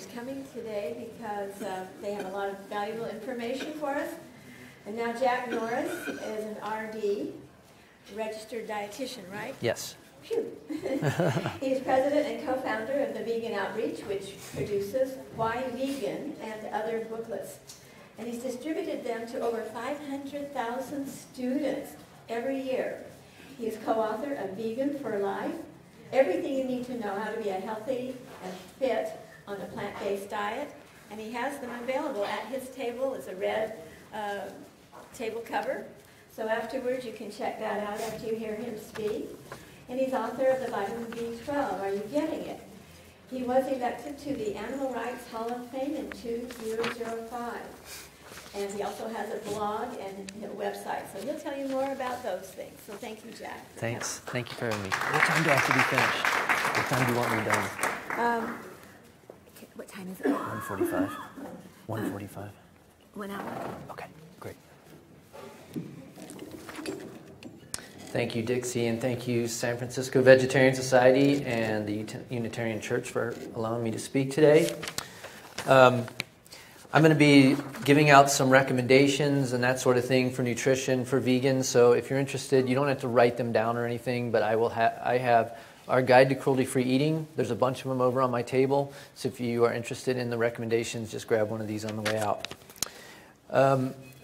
She's coming today because they have a lot of valuable information for us. And now Jack Norris is an RD, registered dietitian, right? Yes. Phew. He's president and co-founder of the Vegan Outreach, which produces Why Vegan and other booklets. And he's distributed them to over 500,000 students every year. He is co-author of Vegan for Life, Everything You Need to Know How to Be a Healthy and Fit on a Plant-Based Diet. And he has them available at his table. It's a red table cover. So afterwards you can check that out after you hear him speak. And he's author of the vitamin B12. Are you getting it? He was elected to the Animal Rights Hall of Fame in 2005. And he also has a blog and a website. So he'll tell you more about those things. So thank you, Jack. Thanks. Thank you for having me. What time do I have to be finished? What time do you want me done? What time is it? 1:45. 1:45. 1 hour. Okay, great. Thank you, Dixie, and thank you, San Francisco Vegetarian Society and the Unitarian Church for allowing me to speak today. I'm going to be giving out some recommendations and that sort of thing for nutrition for vegans. So if you're interested, you don't have to write them down or anything, but I have our guide to cruelty-free eating. There's a bunch of them over on my table. So if you are interested in the recommendations, just grab one of these on the way out.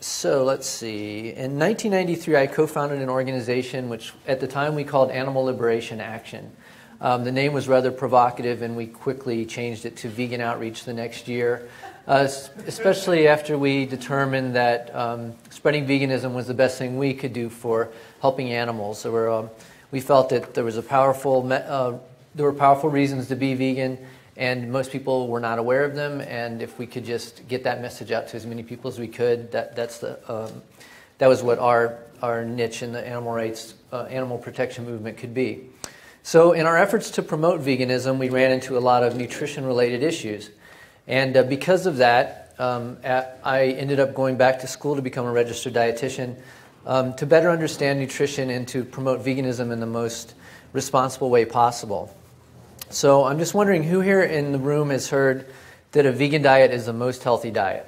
So let's see. In 1993, I co-founded an organization which at the time we called Animal Liberation Action. The name was rather provocative, and we quickly changed it to Vegan Outreach the next year, especially after we determined that spreading veganism was the best thing we could do for helping animals. So we felt that there was there were powerful reasons to be vegan, and most people were not aware of them. And if we could just get that message out to as many people as we could, that was what our niche in the animal rights, animal protection movement could be. So in our efforts to promote veganism, we ran into a lot of nutrition-related issues. And because of that, I ended up going back to school to become a registered dietitian to better understand nutrition and to promote veganism in the most responsible way possible. So I'm just wondering, who here in the room has heard that a vegan diet is the most healthy diet?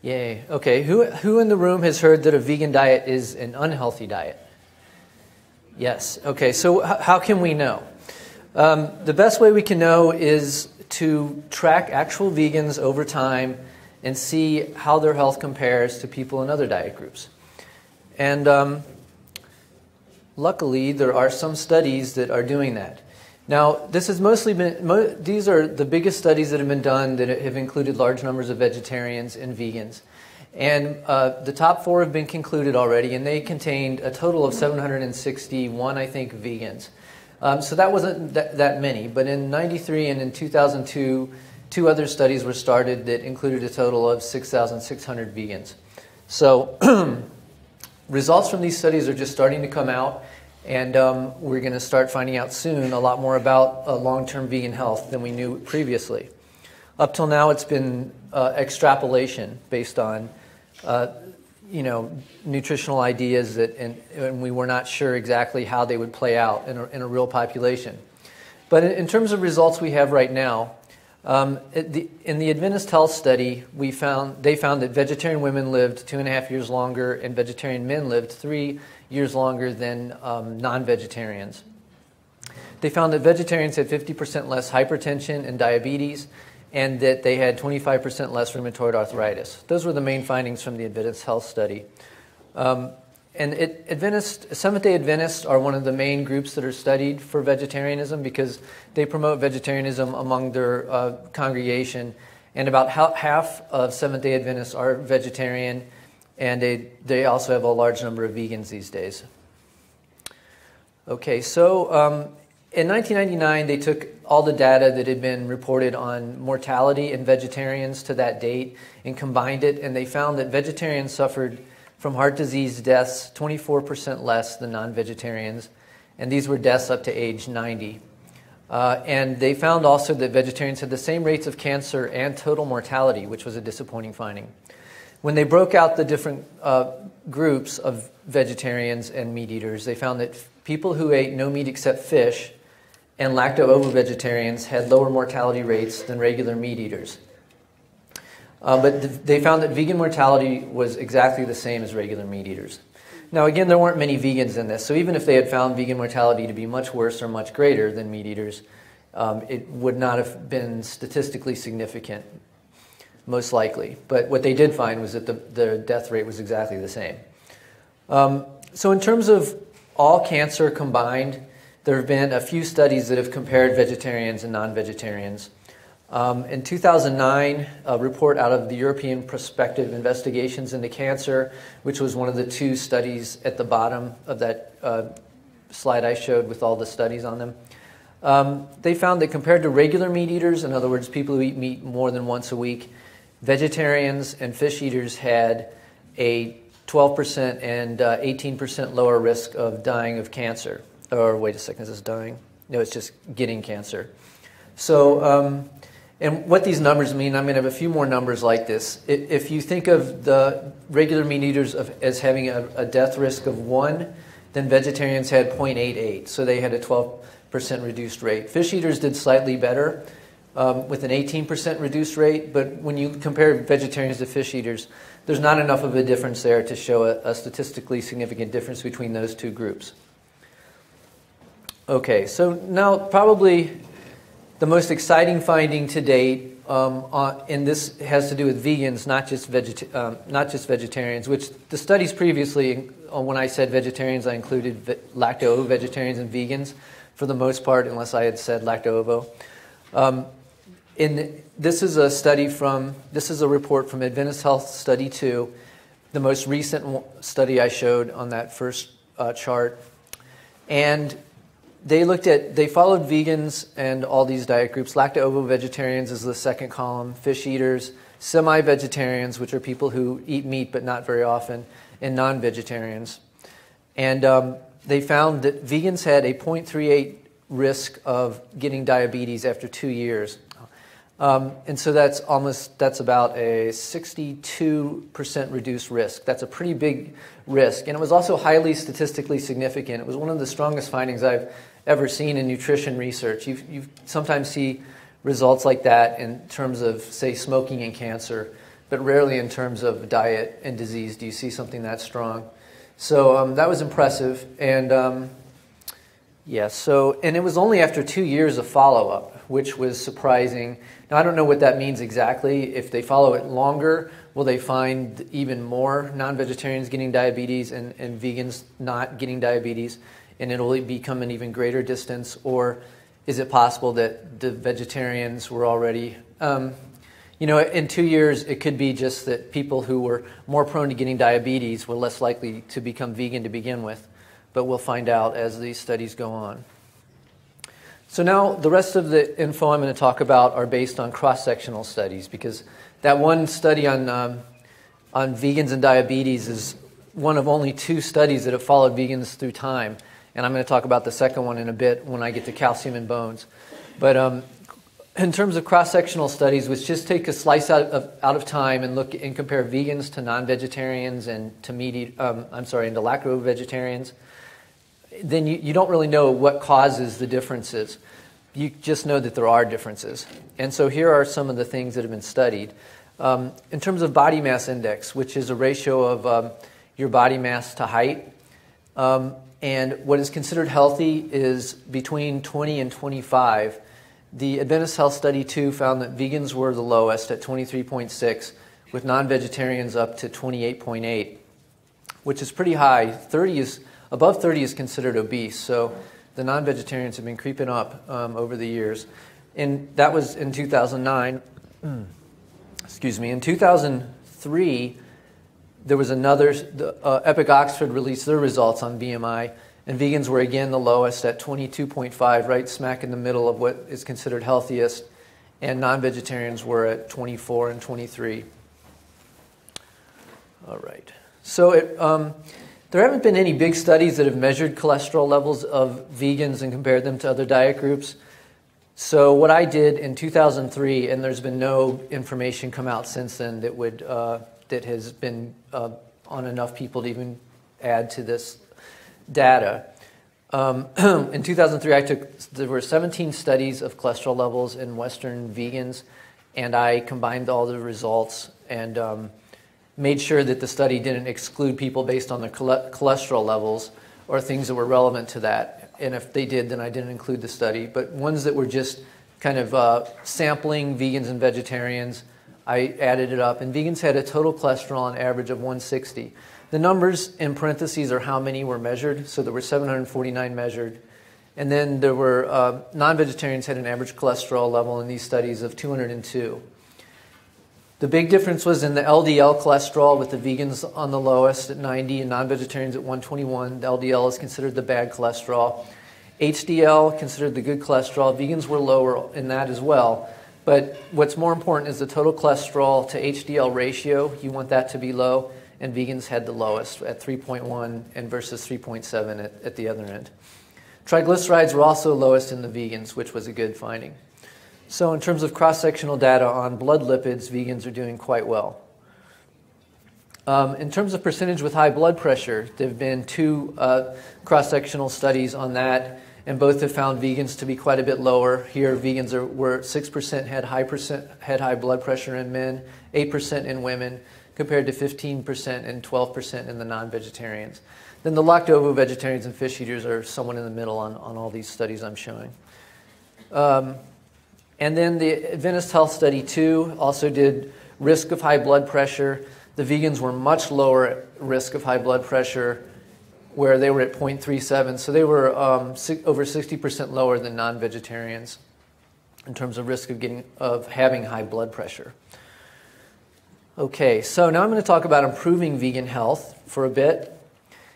Yay. Okay. Who in the room has heard that a vegan diet is an unhealthy diet? Yes. Okay. So how can we know? The best way we can know is to track actual vegans over time and see how their health compares to people in other diet groups. And luckily, there are some studies that are doing that. Now, this has mostly been, these are the biggest studies that have been done that have included large numbers of vegetarians and vegans. And the top 4 have been concluded already, and they contained a total of 761, I think, vegans. So that wasn't that many. But in 93 and in 2002, 2 other studies were started that included a total of 6,600 vegans. So results from these studies are just starting to come out. And we're going to start finding out soon a lot more about long-term vegan health than we knew previously. Up till now, it's been extrapolation based on, nutritional ideas that, and we were not sure exactly how they would play out in a real population. But in terms of results we have right now, in the Adventist Health Study, they found that vegetarian women lived 2.5 years longer, and vegetarian men lived 3 years longer than non-vegetarians. They found that vegetarians had 50% less hypertension and diabetes, and that they had 25% less rheumatoid arthritis. Those were the main findings from the Adventist Health Study. Seventh-day Adventists are one of the main groups that are studied for vegetarianism because they promote vegetarianism among their congregation, and about half of Seventh-day Adventists are vegetarian, and they also have a large number of vegans these days. Okay, so in 1999, they took all the data that had been reported on mortality in vegetarians to that date and combined it, and they found that vegetarians suffered from heart disease deaths 24% less than non-vegetarians, and these were deaths up to age 90. And they found also that vegetarians had the same rates of cancer and total mortality, which was a disappointing finding. When they broke out the different groups of vegetarians and meat eaters, they found that people who ate no meat except fish and lacto-ovo vegetarians had lower mortality rates than regular meat eaters. But they found that vegan mortality was exactly the same as regular meat eaters. Now, again, there weren't many vegans in this, so even if they had found vegan mortality to be much worse or much greater than meat eaters, it would not have been statistically significant, most likely. But what they did find was that the death rate was exactly the same. So in terms of all cancer combined, there have been a few studies that have compared vegetarians and non-vegetarians. In 2009, a report out of the European Prospective Investigations into Cancer, which was one of the two studies at the bottom of that slide I showed with all the studies on them, they found that compared to regular meat eaters, in other words, people who eat meat more than once a week, vegetarians and fish eaters had a 12% and 18% lower risk of dying of cancer. Or wait a second, is this dying? No, it's just getting cancer. So, and what these numbers mean, I'm going to have a few more numbers like this. If you think of the regular meat eaters as having a death risk of 1, then vegetarians had 0.88, so they had a 12% reduced rate. Fish eaters did slightly better with an 18% reduced rate, but when you compare vegetarians to fish eaters, there's not enough of a difference there to show a statistically significant difference between those two groups. Okay, so now probably the most exciting finding to date, and this has to do with vegans, not just vegetarians, which the studies previously, when I said vegetarians, I included lacto-ovo vegetarians and vegans for the most part, unless I had said lacto-ovo. This is a report from Adventist Health Study 2, the most recent study I showed on that first chart. And they followed vegans and all these diet groups. Lacto-ovo vegetarians is the second column, fish eaters, semi-vegetarians, which are people who eat meat but not very often, and non-vegetarians. And they found that vegans had a 0.38 risk of getting diabetes after 2 years. And so that's about a 62% reduced risk. That's a pretty big risk. And it was also highly statistically significant. It was one of the strongest findings I've ever seen in nutrition research. You sometimes see results like that in terms of, say, smoking and cancer, but rarely in terms of diet and disease do you see something that strong. So that was impressive. And and it was only after 2 years of follow-up, which was surprising. Now, I don't know what that means exactly. If they follow it longer, will they find even more non-vegetarians getting diabetes and vegans not getting diabetes, and it'll become an even greater distance? Or is it possible that the vegetarians were already... in 2 years, it could be just that people who were more prone to getting diabetes were less likely to become vegan to begin with. But we'll find out as these studies go on. So now the rest of the info I'm going to talk about are based on cross-sectional studies, because that one study on vegans and diabetes is one of only 2 studies that have followed vegans through time. And I'm going to talk about the second one in a bit when I get to calcium in bones. But in terms of cross-sectional studies, which just take a slice out of time and look and compare vegans to non-vegetarians and to and to lacto vegetarians, then you don't really know what causes the differences. You just know that there are differences. And so here are some of the things that have been studied. In terms of body mass index, which is a ratio of your body mass to height, and what is considered healthy is between 20 and 25. The Adventist Health Study 2 found that vegans were the lowest at 23.6, with non-vegetarians up to 28.8, which is pretty high. Above 30 is considered obese, so the non-vegetarians have been creeping up over the years. And that was in 2009. Excuse me. In 2003, there was Epic Oxford released their results on BMI, and vegans were again the lowest at 22.5, right smack in the middle of what is considered healthiest, and non-vegetarians were at 24 and 23. All right. So there haven't been any big studies that have measured cholesterol levels of vegans and compared them to other diet groups. So what I did in 2003, and there's been no information come out since then that has been on enough people to even add to this data. In 2003, there were 17 studies of cholesterol levels in Western vegans, and I combined all the results and made sure that the study didn't exclude people based on their cholesterol levels or things that were relevant to that. And if they did, then I didn't include the study. But ones that were just kind of sampling vegans and vegetarians, I added it up. And vegans had a total cholesterol on average of 160. The numbers in parentheses are how many were measured. So there were 749 measured. And then there were non-vegetarians had an average cholesterol level in these studies of 202. The big difference was in the LDL cholesterol, with the vegans on the lowest at 90 and non-vegetarians at 121. The LDL is considered the bad cholesterol. HDL considered the good cholesterol. Vegans were lower in that as well. But what's more important is the total cholesterol to HDL ratio. You want that to be low, and vegans had the lowest at 3.1 and versus 3.7 at the other end. Triglycerides were also lowest in the vegans, which was a good finding. So in terms of cross-sectional data on blood lipids, vegans are doing quite well. In terms of percentage with high blood pressure, there have been two cross-sectional studies on that, and both have found vegans to be quite a bit lower. Here, vegans were 6% had high blood pressure in men, 8% in women, compared to 15% and 12% in the non-vegetarians. Then the lacto-vegetarians and fish eaters are somewhat in the middle on all these studies I'm showing. And then the Adventist Health Study 2 also did risk of high blood pressure. The vegans were much lower at risk of high blood pressure, where they were at 0.37. So they were over 60% lower than non-vegetarians in terms of risk of having high blood pressure. Okay, so now I'm going to talk about improving vegan health for a bit,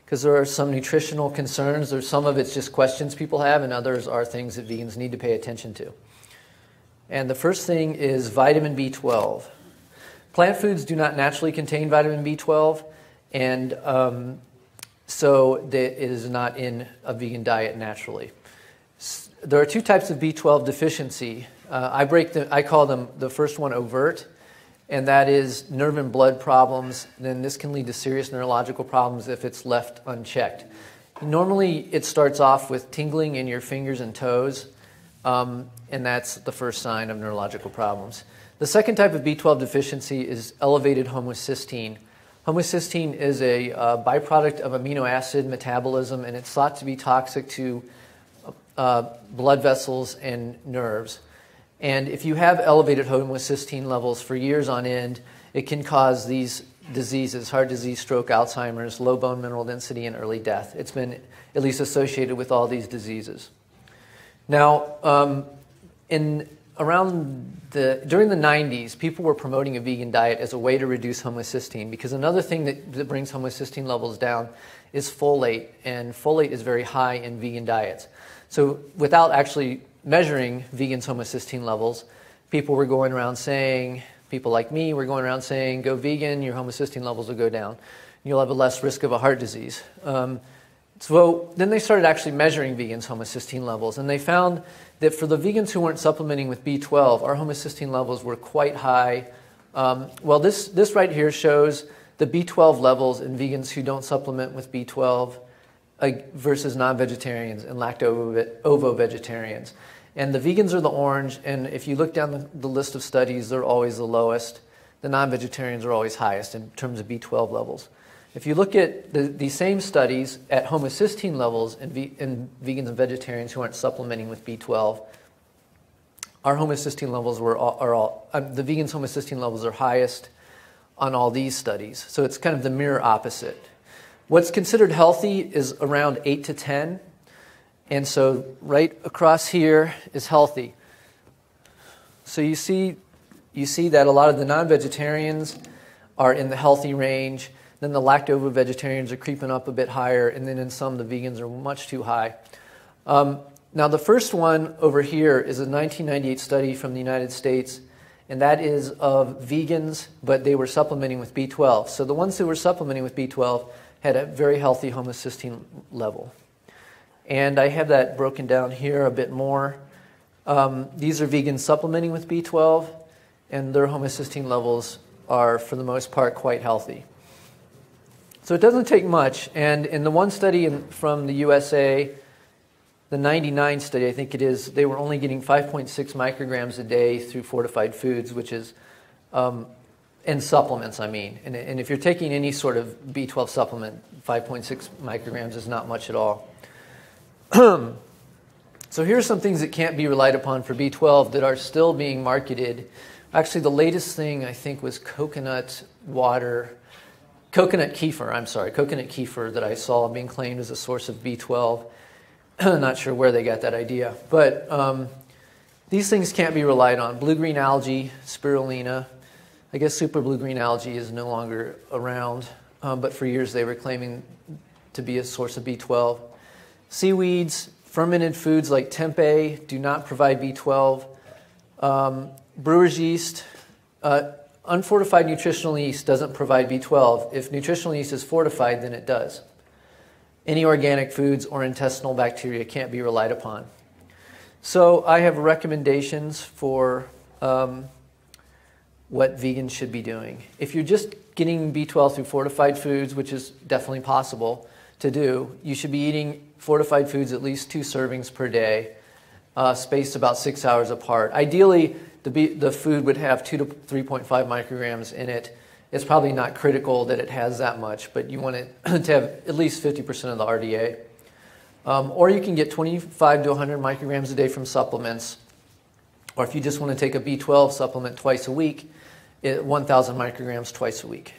because there are some nutritional concerns. There's some of it's just questions people have, and others are things that vegans need to pay attention to. And the first thing is vitamin B12. Plant foods do not naturally contain vitamin B12, and so it is not in a vegan diet naturally. There are two types of B12 deficiency. I call them, the first one overt, and that is nerve and blood problems. Then this can lead to serious neurological problems if it's left unchecked. Normally, it starts off with tingling in your fingers and toes, and that's the first sign of neurological problems. The second type of B12 deficiency is elevated homocysteine. Homocysteine is a byproduct of amino acid metabolism, and it's thought to be toxic to blood vessels and nerves. And if you have elevated homocysteine levels for years on end, it can cause these diseases: heart disease, stroke, Alzheimer's, low bone mineral density, and early death. It's been at least associated with all these diseases. Now, during the 90s, people were promoting a vegan diet as a way to reduce homocysteine, because another thing that brings homocysteine levels down is folate, and folate is very high in vegan diets. So without actually measuring vegans' homocysteine levels, people were going around saying, people like me were going around saying, go vegan, your homocysteine levels will go down. You'll have a less risk of a heart disease. So then they started actually measuring vegans' homocysteine levels, and they found that for the vegans who weren't supplementing with B12, our homocysteine levels were quite high. This right here shows the B12 levels in vegans who don't supplement with B12 versus non-vegetarians and lacto-ovo-vegetarians. And the vegans are the orange, and if you look down the list of studies, they're always the lowest. The non-vegetarians are always highest in terms of B12 levels. If you look at the same studies at homocysteine levels in vegans and vegetarians who aren't supplementing with B12, our homocysteine levels the vegans' homocysteine levels are highest on all these studies. So it's kind of the mirror opposite. What's considered healthy is around 8 to 10, and so right across here is healthy. So you see that a lot of the non-vegetarians are in the healthy range. Then the lacto-vegetarians are creeping up a bit higher, and then in some, the vegans are much too high. Now, the first one over here is a 1998 study from the United States, and that is of vegans, but they were supplementing with B12. So the ones who were supplementing with B12 had a very healthy homocysteine level. And I have that broken down here a bit more. These are vegans supplementing with B12, and their homocysteine levels are, for the most part, quite healthy. So it doesn't take much, and in the one study from the USA, the 99 study, I think it is, they were only getting 5.6 micrograms a day through fortified foods, which is, and supplements, I mean. And if you're taking any sort of B12 supplement, 5.6 micrograms is not much at all. So here are some things that can't be relied upon for B12 that are still being marketed. Actually, the latest thing, I think, was coconut kefir that I saw being claimed as a source of B12. Not sure where they got that idea. But these things can't be relied on. Blue-green algae, spirulina. I guess super blue-green algae is no longer around, but for years they were claiming to be a source of B12. Seaweeds, fermented foods like tempeh do not provide B12. Brewer's yeast, unfortified nutritional yeast doesn't provide B12. If nutritional yeast is fortified, then it does. Any organic foods or intestinal bacteria can't be relied upon. So I have recommendations for what vegans should be doing. If you're just getting B12 through fortified foods, which is definitely possible to do, you should be eating fortified foods at least 2 servings per day, spaced about 6 hours apart. Ideally, the food would have 2 to 3.5 micrograms in it. It's probably not critical that it has that much, but you want it to have at least 50% of the RDA. Or you can get 25 to 100 micrograms a day from supplements. Or if you just want to take a B12 supplement twice a week, 1,000 micrograms twice a week.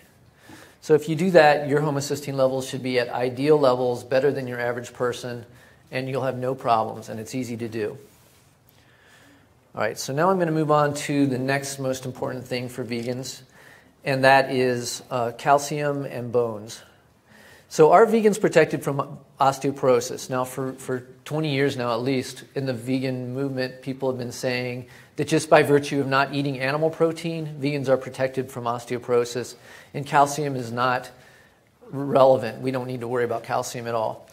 So if you do that, your homocysteine levels should be at ideal levels, better than your average person, and you'll have no problems, and it's easy to do. All right, so now I'm going to move on to the next most important thing for vegans, and that is calcium and bones. So are vegans protected from osteoporosis? Now, for 20 years now at least, in the vegan movement, people have been saying that just by virtue of not eating animal protein, vegans are protected from osteoporosis, and calcium is not relevant. We don't need to worry about calcium at all.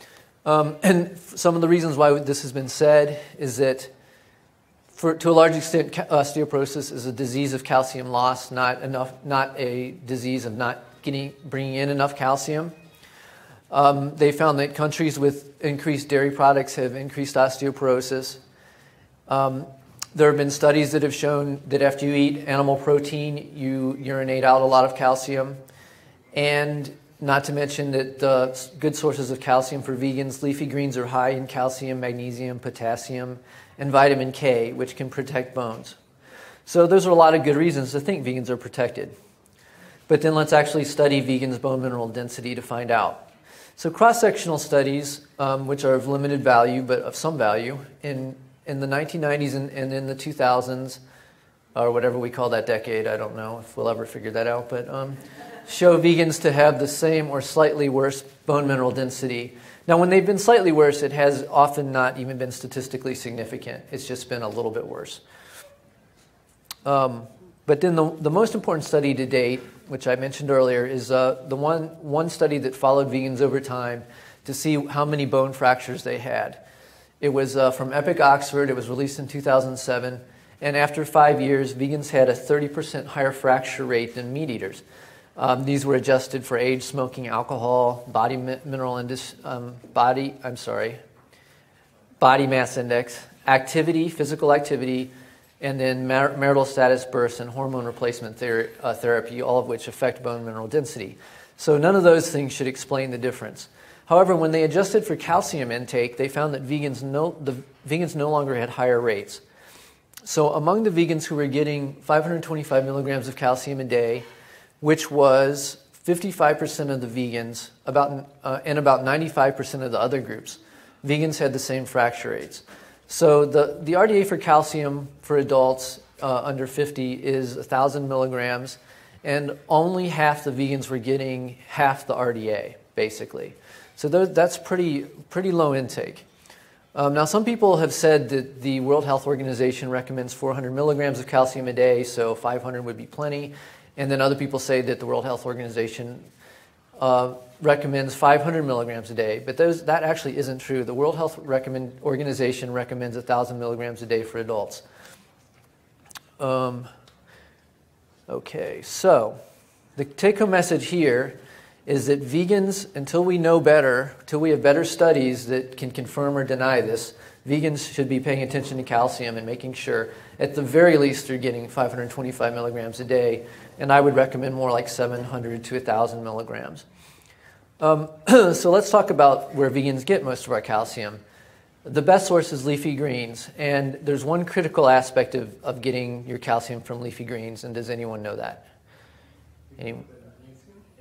And some of the reasons why this has been said is that to a large extent, osteoporosis is a disease of calcium loss, not a disease of not bringing in enough calcium. They found that countries with increased dairy products have increased osteoporosis. There have been studies that have shown that after you eat animal protein, you urinate out a lot of calcium. And not to mention that the good sources of calcium for vegans, leafy greens are high in calcium, magnesium, potassium, and vitamin K, which can protect bones. So those are a lot of good reasons to think vegans are protected. But then let's actually study vegans' bone mineral density to find out. So cross-sectional studies, which are of limited value, but of some value, in the 1990s and in the 2000s, or whatever we call that decade, I don't know if we'll ever figure that out, but show vegans to have the same or slightly worse bone mineral density. Now, when they've been slightly worse, it has often not even been statistically significant. It's just been a little bit worse. But then the most important study to date, which I mentioned earlier, is the one study that followed vegans over time to see how many bone fractures they had. It was from Epic Oxford. It was released in 2007. And after 5 years, vegans had a 30% higher fracture rate than meat eaters. These were adjusted for age, smoking, alcohol, body mass index, activity, physical activity, and then marital status, births, and hormone replacement therapy, all of which affect bone mineral density. So none of those things should explain the difference. However, when they adjusted for calcium intake, they found that vegans no longer had higher rates. So among the vegans who were getting 525 milligrams of calcium a day, which was 55% of the vegans, and about 95% of the other groups, vegans had the same fracture rates. So the RDA for calcium for adults under 50 is 1,000 milligrams, and only half the vegans were getting half the RDA, basically. So that's pretty low intake. Now, some people have said that the World Health Organization recommends 400 milligrams of calcium a day, so 500 would be plenty. And then other people say that the World Health Organization recommends 500 milligrams a day, but that actually isn't true. The World Health Organization recommends 1,000 milligrams a day for adults. Okay, so the take-home message here is that vegans, until we know better, until we have better studies that can confirm or deny this, vegans should be paying attention to calcium and making sure, at the very least, they're getting 525 milligrams a day, and I would recommend more like 700 to 1,000 milligrams. So let's talk about where vegans get most of our calcium. The best source is leafy greens, and there's one critical aspect of getting your calcium from leafy greens, and does anyone know that?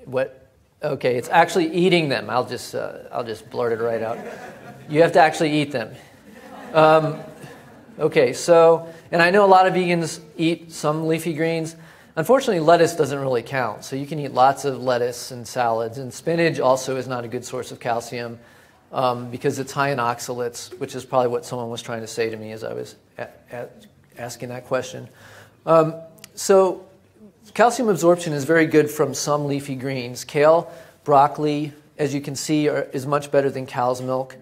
What? Okay, it's actually eating them. I'll just blurt it right out. You have to actually eat them. Okay, so, and I know a lot of vegans eat some leafy greens. Unfortunately, lettuce doesn't really count. So you can eat lots of lettuce and salads. And spinach also is not a good source of calcium because it's high in oxalates, which is probably what someone was trying to say to me as I was asking that question. So calcium absorption is very good from some leafy greens. Kale, broccoli, as you can see, is much better than cow's milk.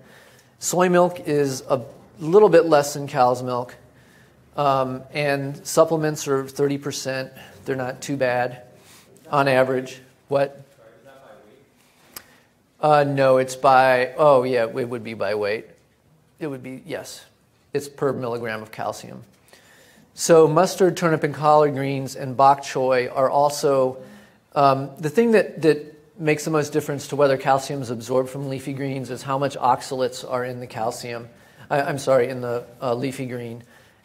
Soy milk is a little bit less than cow's milk. And supplements are 30%. They're not too bad on average. What? Is that by weight? No, it's by, oh yeah, it would be by weight. It would be, yes. It's per milligram of calcium. So mustard, turnip, and collard greens and bok choy are also, the thing that makes the most difference to whether calcium is absorbed from leafy greens is how much oxalates are in the calcium. In the leafy green.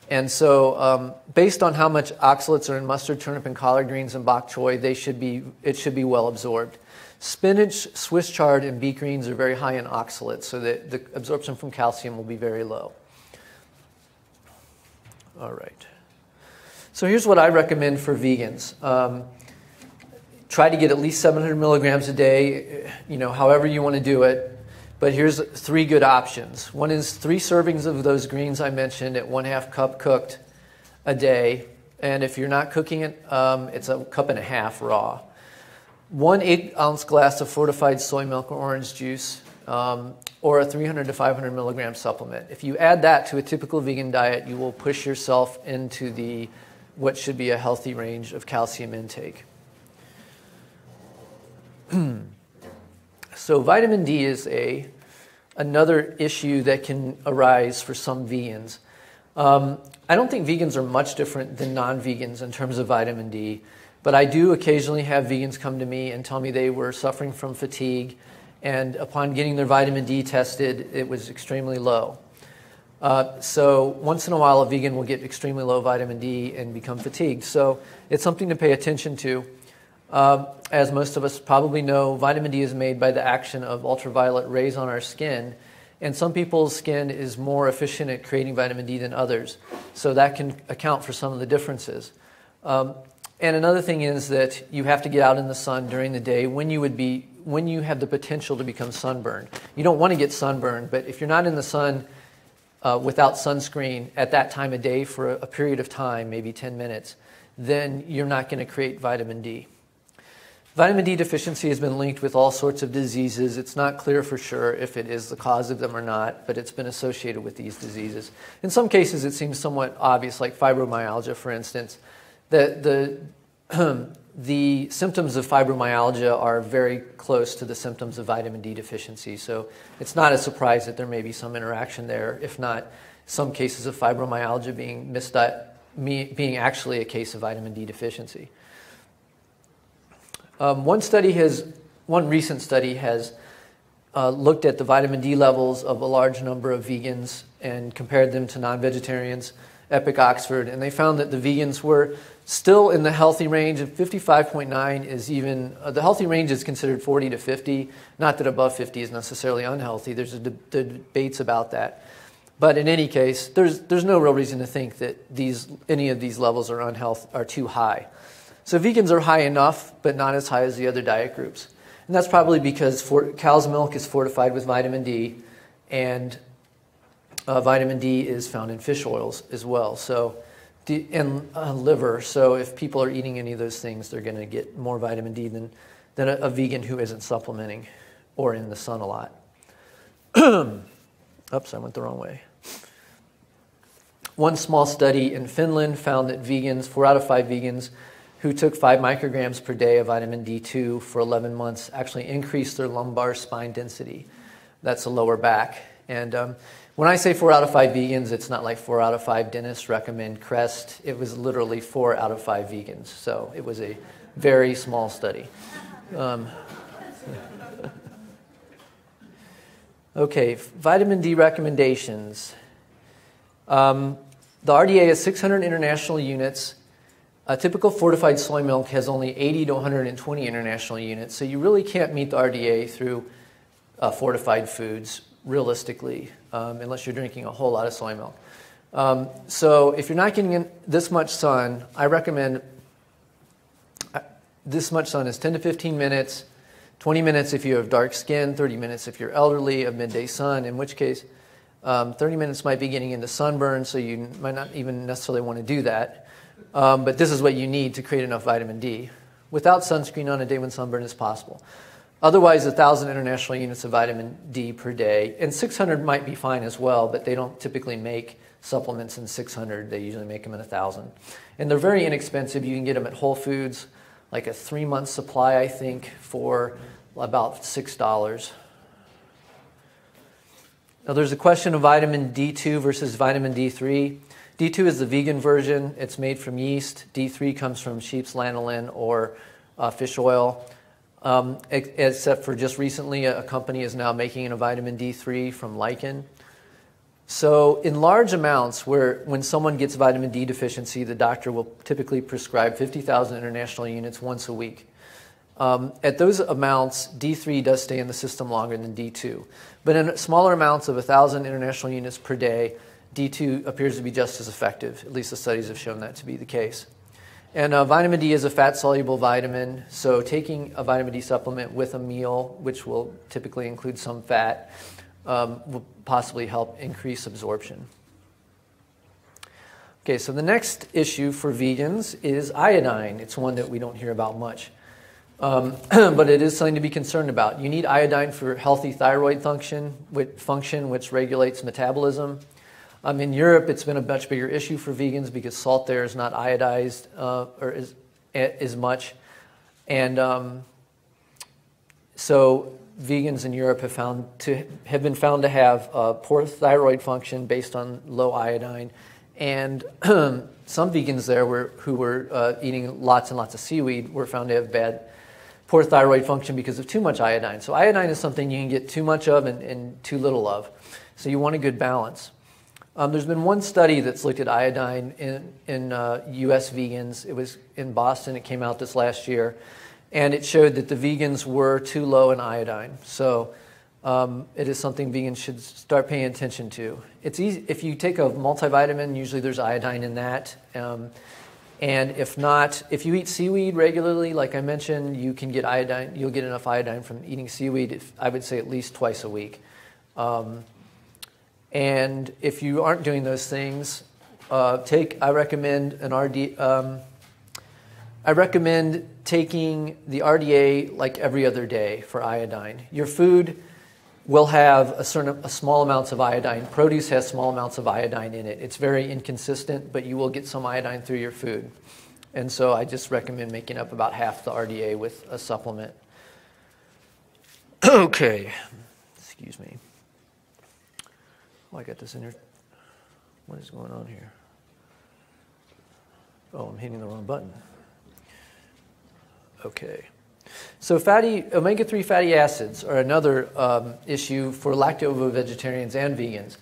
And so based on how much oxalates are in mustard, turnip, and collard greens and bok choy, it should be well absorbed. Spinach, Swiss chard, and beet greens are very high in oxalates, so that the absorption from calcium will be very low. All right. So here's what I recommend for vegans. Try to get at least 700 milligrams a day, however you want to do it. But here's 3 good options. One is 3 servings of those greens I mentioned at 1/2 cup cooked a day. And if you're not cooking it, it's 1.5 cups raw. 1 8-ounce glass of fortified soy milk or orange juice, or a 300 to 500 milligram supplement. If you add that to a typical vegan diet, you will push yourself into what should be a healthy range of calcium intake. So vitamin D is another issue that can arise for some vegans. I don't think vegans are much different than non-vegans in terms of vitamin D, but I do occasionally have vegans come to me and tell me they were suffering from fatigue, and upon getting their vitamin D tested, it was extremely low. So once in a while, a vegan will get extremely low vitamin D and become fatigued. So it's something to pay attention to. As most of us probably know, vitamin D is made by the action of ultraviolet rays on our skin, and some people's skin is more efficient at creating vitamin D than others, so that can account for some of the differences. And another thing is that you have to get out in the sun during the day when you have the potential to become sunburned. You don't want to get sunburned, but if you're not in the sun without sunscreen at that time of day for a period of time, maybe 10 minutes, then you're not going to create vitamin D. Vitamin D deficiency has been linked with all sorts of diseases. It's not clear for sure if it is the cause of them or not, but it's been associated with these diseases. In some cases, it seems somewhat obvious, like fibromyalgia, for instance. The symptoms of fibromyalgia are very close to the symptoms of vitamin D deficiency, so it's not a surprise that there may be some interaction there, if not some cases of fibromyalgia being actually a case of vitamin D deficiency. One recent study has looked at the vitamin D levels of a large number of vegans and compared them to non-vegetarians, Epic Oxford, and they found that the vegans were still in the healthy range of 55.9 is even, the healthy range is considered 40 to 50, not that above 50 is necessarily unhealthy, there's debates about that. But in any case, there's no real reason to think that any of these levels are too high. So vegans are high enough, but not as high as the other diet groups. And that's probably because cow's milk is fortified with vitamin D, and vitamin D is found in fish oils as well, and liver. So if people are eating any of those things, they're going to get more vitamin D than a vegan who isn't supplementing or in the sun a lot. Oops, I went the wrong way. One small study in Finland found that 4 out of 5 vegans who took 5 micrograms per day of vitamin D2 for 11 months actually increased their lumbar spine density. That's the lower back. And when I say 4 out of 5 vegans, it's not like 4 out of 5 dentists recommend Crest. It was literally 4 out of 5 vegans. So it was a very small study. Okay, vitamin D recommendations. The RDA is 600 international units. A typical fortified soy milk has only 80 to 120 international units, so you really can't meet the RDA through fortified foods, realistically, unless you're drinking a whole lot of soy milk. So if you're not getting in this much sun, I recommend this much sun is 10 to 15 minutes, 20 minutes if you have dark skin, 30 minutes if you're elderly, of midday sun, in which case 30 minutes might be getting into sunburn, so you might not even necessarily want to do that. But this is what you need to create enough vitamin D. Without sunscreen on a day when sunburn is possible. Otherwise, 1,000 international units of vitamin D per day, and 600 might be fine as well, but they don't typically make supplements in 600. They usually make them in 1,000. And they're very inexpensive. You can get them at Whole Foods, like a 3-month supply, I think, for about $6. Now, there's a question of vitamin D2 versus vitamin D3. D2 is the vegan version. It's made from yeast. D3 comes from sheep's lanolin or fish oil. Except for just recently, a company is now making a vitamin D3 from lichen. So in large amounts, when someone gets vitamin D deficiency, the doctor will typically prescribe 50,000 international units once a week. At those amounts, D3 does stay in the system longer than D2. But in smaller amounts of 1,000 international units per day, D2 appears to be just as effective. At least the studies have shown that to be the case. And vitamin D is a fat-soluble vitamin, so taking a vitamin D supplement with a meal, which will typically include some fat, will possibly help increase absorption. Okay, so the next issue for vegans is iodine. It's one that we don't hear about much, but it is something to be concerned about. You need iodine for healthy thyroid function, which regulates metabolism. In Europe, it's been a much bigger issue for vegans because salt there is not iodized or as much. And so vegans in Europe have been found to have poor thyroid function based on low iodine. And some vegans there who were eating lots and lots of seaweed were found to have poor thyroid function because of too much iodine. So iodine is something you can get too much of and too little of. So you want a good balance. There's been one study that's looked at iodine in U.S. vegans. It was in Boston. It came out this last year. And it showed that the vegans were too low in iodine. So it is something vegans should start paying attention to. It's easy. If you take a multivitamin, usually there's iodine in that. And if not, if you eat seaweed regularly, like I mentioned, you can get iodine. You'll get enough iodine from eating seaweed, I would say at least twice a week. And if you aren't doing those things, I recommend taking the RDA like every other day for iodine. Your food will have a small amounts of iodine. Produce has small amounts of iodine in it. It's very inconsistent, but you will get some iodine through your food. And so I just recommend making up about half the RDA with a supplement. Okay, excuse me. Oh, I got this in here. What is going on here? Oh, I'm hitting the wrong button. Okay. So omega-3 fatty acids are another issue for lacto-ovo-vegetarians and vegans.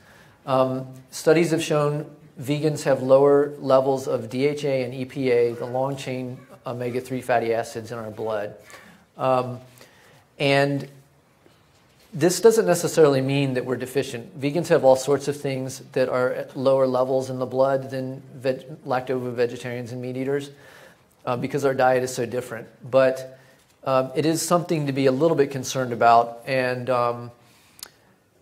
Studies have shown vegans have lower levels of DHA and EPA, the long-chain omega-3 fatty acids in our blood. And this doesn't necessarily mean that we're deficient. Vegans have all sorts of things that are at lower levels in the blood than lacto-ovo-vegetarians and meat eaters because our diet is so different. But it is something to be a little bit concerned about. And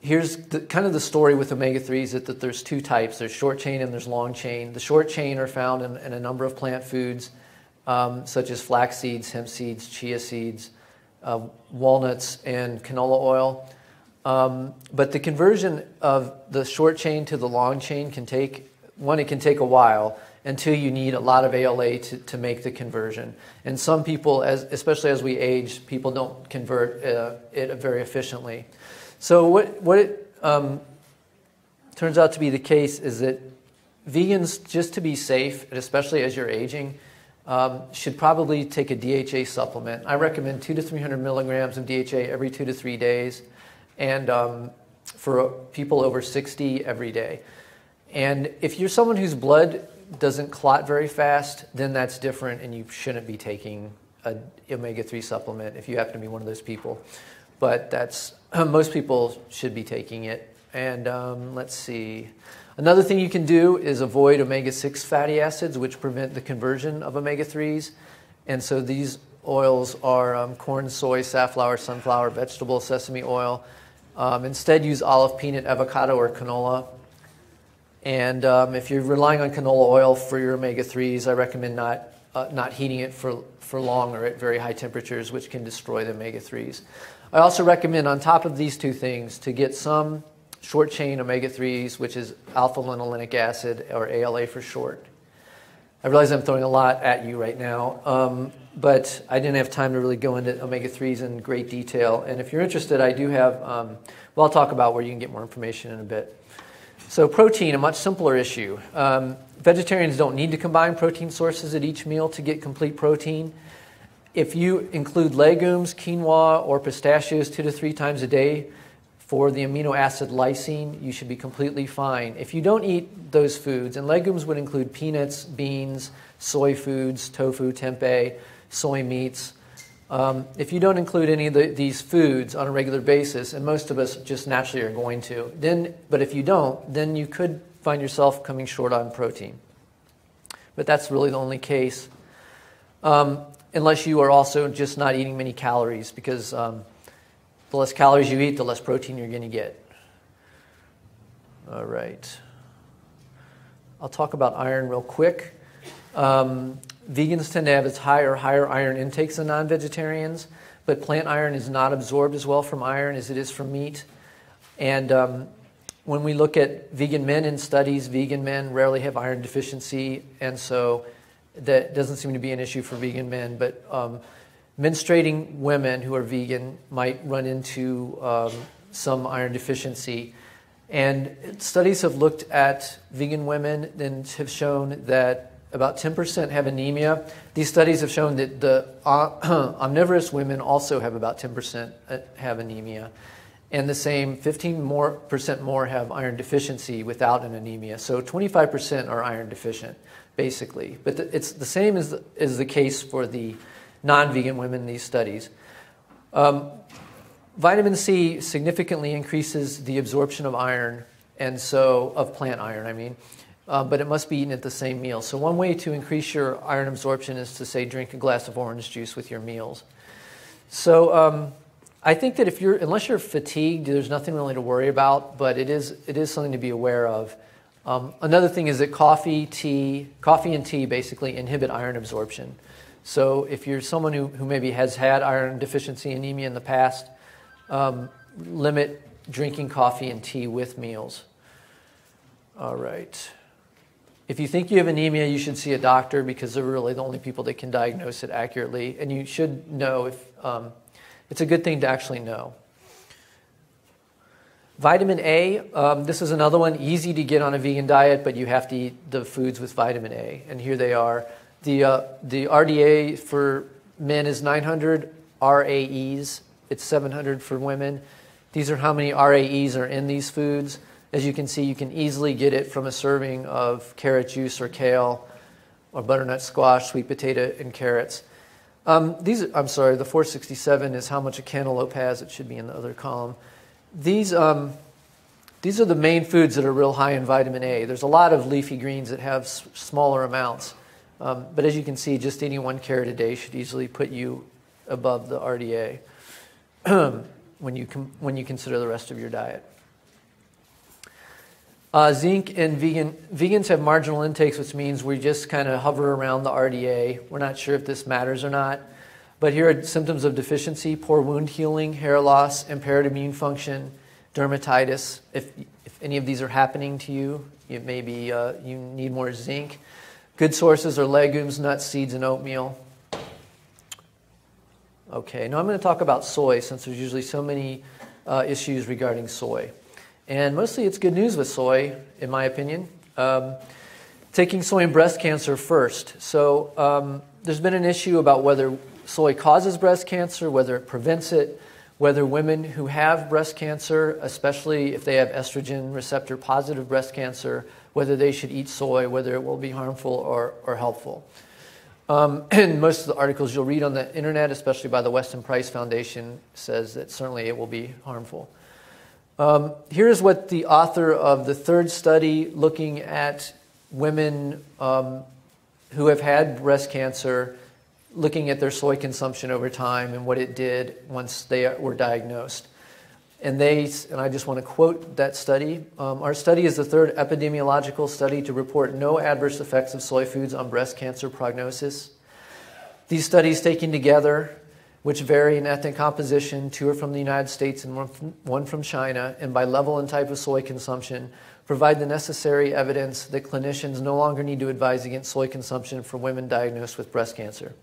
here's kind of the story with omega-3s that there's two types. There's short chain and there's long chain. The short chain are found in a number of plant foods such as flax seeds, hemp seeds, chia seeds, walnuts, and canola oil. But the conversion of the short chain to the long chain can take a while. until you need a lot of ALA to make the conversion. And some people, especially as we age, people don't convert it very efficiently. So what it turns out to be the case is that vegans, just to be safe, and especially as you're aging, should probably take a DHA supplement. I recommend 200 to 300 milligrams of DHA every 2 to 3 days, and for people over 60 every day. And if you're someone whose blood doesn't clot very fast, then that's different, and you shouldn't be taking an omega-3 supplement if you happen to be one of those people. But that's most people should be taking it. And let's see. Another thing you can do is avoid omega-6 fatty acids, which prevent the conversion of omega-3s. And so these oils are corn, soy, safflower, sunflower, vegetable, sesame oil. Instead, use olive, peanut, avocado, or canola. And if you're relying on canola oil for your omega-3s, I recommend not heating it for long or at very high temperatures, which can destroy the omega-3s. I also recommend, on top of these two things, to get some short-chain omega-3s, which is alpha-linolenic acid, or ALA for short. I realize I'm throwing a lot at you right now, but I didn't have time to really go into omega-3s in great detail. And if you're interested, I do have, well, I'll talk about where you can get more information in a bit. So protein, a much simpler issue. Vegetarians don't need to combine protein sources at each meal to get complete protein. If you include legumes, quinoa, or pistachios 2 to 3 times a day for the amino acid lysine, you should be completely fine. If you don't eat those foods, and legumes would include peanuts, beans, soy foods, tofu, tempeh, soy meats. If you don't include any of these foods on a regular basis, and most of us just naturally are going to, but if you don't, then you could find yourself coming short on protein. But that's really the only case, unless you are also just not eating many calories, because the less calories you eat, the less protein you're going to get. All right. I'll talk about iron real quick. Vegans tend to have as higher iron intakes than non-vegetarians, but plant iron is not absorbed as well from iron as it is from meat. And when we look at vegan men in studies, vegan men rarely have iron deficiency, and so that doesn't seem to be an issue for vegan men. But menstruating women who are vegan might run into some iron deficiency. And studies have looked at vegan women and have shown that about 10% have anemia. These studies have shown that the omnivorous women also have about 10% have anemia. And the same 15% more have iron deficiency without an anemia. So 25% are iron deficient, basically. But it's the same as the case for the non-vegan women in these studies. Vitamin C significantly increases the absorption of iron, and so of plant iron, I mean. But it must be eaten at the same meal. So one way to increase your iron absorption is to, say, drink a glass of orange juice with your meals. So I think that unless you're fatigued, there's nothing really to worry about, but it is something to be aware of. Another thing is that coffee and tea basically inhibit iron absorption. So if you're someone who maybe has had iron deficiency anemia in the past, limit drinking coffee and tea with meals. All right. If you think you have anemia, you should see a doctor because they're really the only people that can diagnose it accurately. And you should know if it's a good thing to actually know. Vitamin A, this is another one, easy to get on a vegan diet, but you have to eat the foods with vitamin A. And here they are. The RDA for men is 900 RAEs. It's 700 for women. These are how many RAEs are in these foods. As you can see, you can easily get it from a serving of carrot juice or kale or butternut squash, sweet potato, and carrots. I'm sorry, the 467 is how much a cantaloupe has. It should be in the other column. These are the main foods that are real high in vitamin A. There's a lot of leafy greens that have smaller amounts. But as you can see, just eating 1 carrot a day should easily put you above the RDA when you consider the rest of your diet. Zinc and vegans have marginal intakes, which means we just kind of hover around the RDA. We're not sure if this matters or not. But here are symptoms of deficiency: poor wound healing, hair loss, impaired immune function, dermatitis. If any of these are happening to you, maybe you need more zinc. Good sources are legumes, nuts, seeds, and oatmeal. Okay, now I'm going to talk about soy since there's usually so many issues regarding soy. And mostly it's good news with soy, in my opinion. Taking soy and breast cancer first. So there's been an issue about whether soy causes breast cancer, whether it prevents it, whether women who have breast cancer, especially if they have estrogen receptor positive breast cancer, whether they should eat soy, whether it will be harmful or helpful. And most of the articles you'll read on the internet, especially by the Weston Price Foundation, says that certainly it will be harmful. Here's what the author of the third study looking at women who have had breast cancer, looking at their soy consumption over time and what it did once they were diagnosed. And I just want to quote that study. Our study is the third epidemiological study to report no adverse effects of soy foods on breast cancer prognosis. These studies taken together, which vary in ethnic composition, 2 are from the United States and 1 from China, and by level and type of soy consumption, provide the necessary evidence that clinicians no longer need to advise against soy consumption for women diagnosed with breast cancer.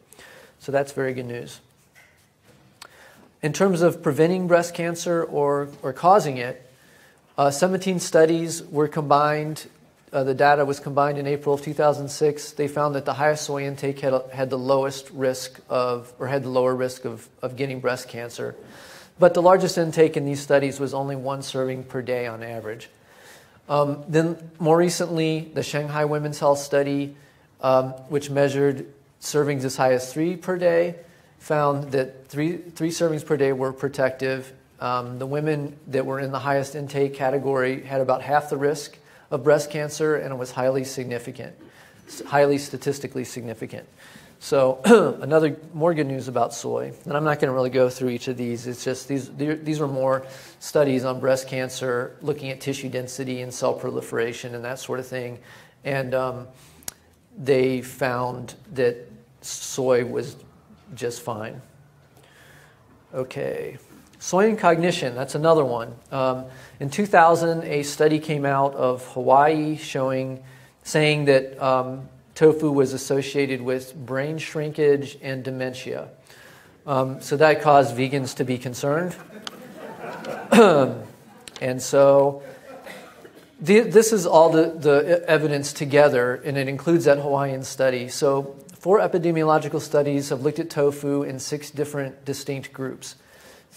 So that's very good news. In terms of preventing breast cancer or causing it, 17 studies were combined. The data was combined in April of 2006. They found that the highest soy intake had the lowest risk of, or had the lower risk of getting breast cancer. But the largest intake in these studies was only 1 serving per day on average. Then more recently, the Shanghai Women's Health Study, which measured servings as high as 3 per day, found that three servings per day were protective. The women that were in the highest intake category had about half the risk of breast cancer, and it was highly significant, highly statistically significant. So another more good news about soy, and I'm not going to really go through each of these. It's just these were more studies on breast cancer, looking at tissue density and cell proliferation and that sort of thing, and they found that soy was just fine. Okay, soy and cognition, that's another one. In 2000, a study came out of Hawaii saying that tofu was associated with brain shrinkage and dementia. So that caused vegans to be concerned. And so this is all the evidence together, and it includes that Hawaiian study. So 4 epidemiological studies have looked at tofu in 6 different distinct groups.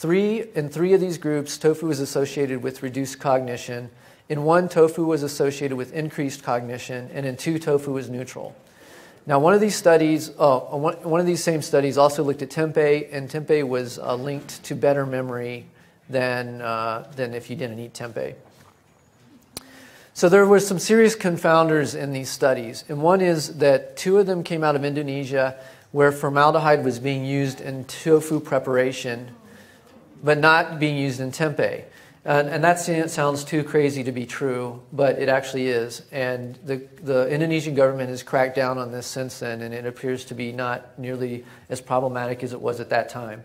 In 3 of these groups, tofu was associated with reduced cognition. In 1, tofu was associated with increased cognition, and in 2, tofu was neutral. Now, one of these same studies also looked at tempeh, and tempeh was linked to better memory than if you didn't eat tempeh. So there were some serious confounders in these studies, and one is that 2 of them came out of Indonesia, where formaldehyde was being used in tofu preparation, but not being used in tempeh. And that sounds too crazy to be true, but it actually is. And the Indonesian government has cracked down on this since then, and it appears to be not nearly as problematic as it was at that time.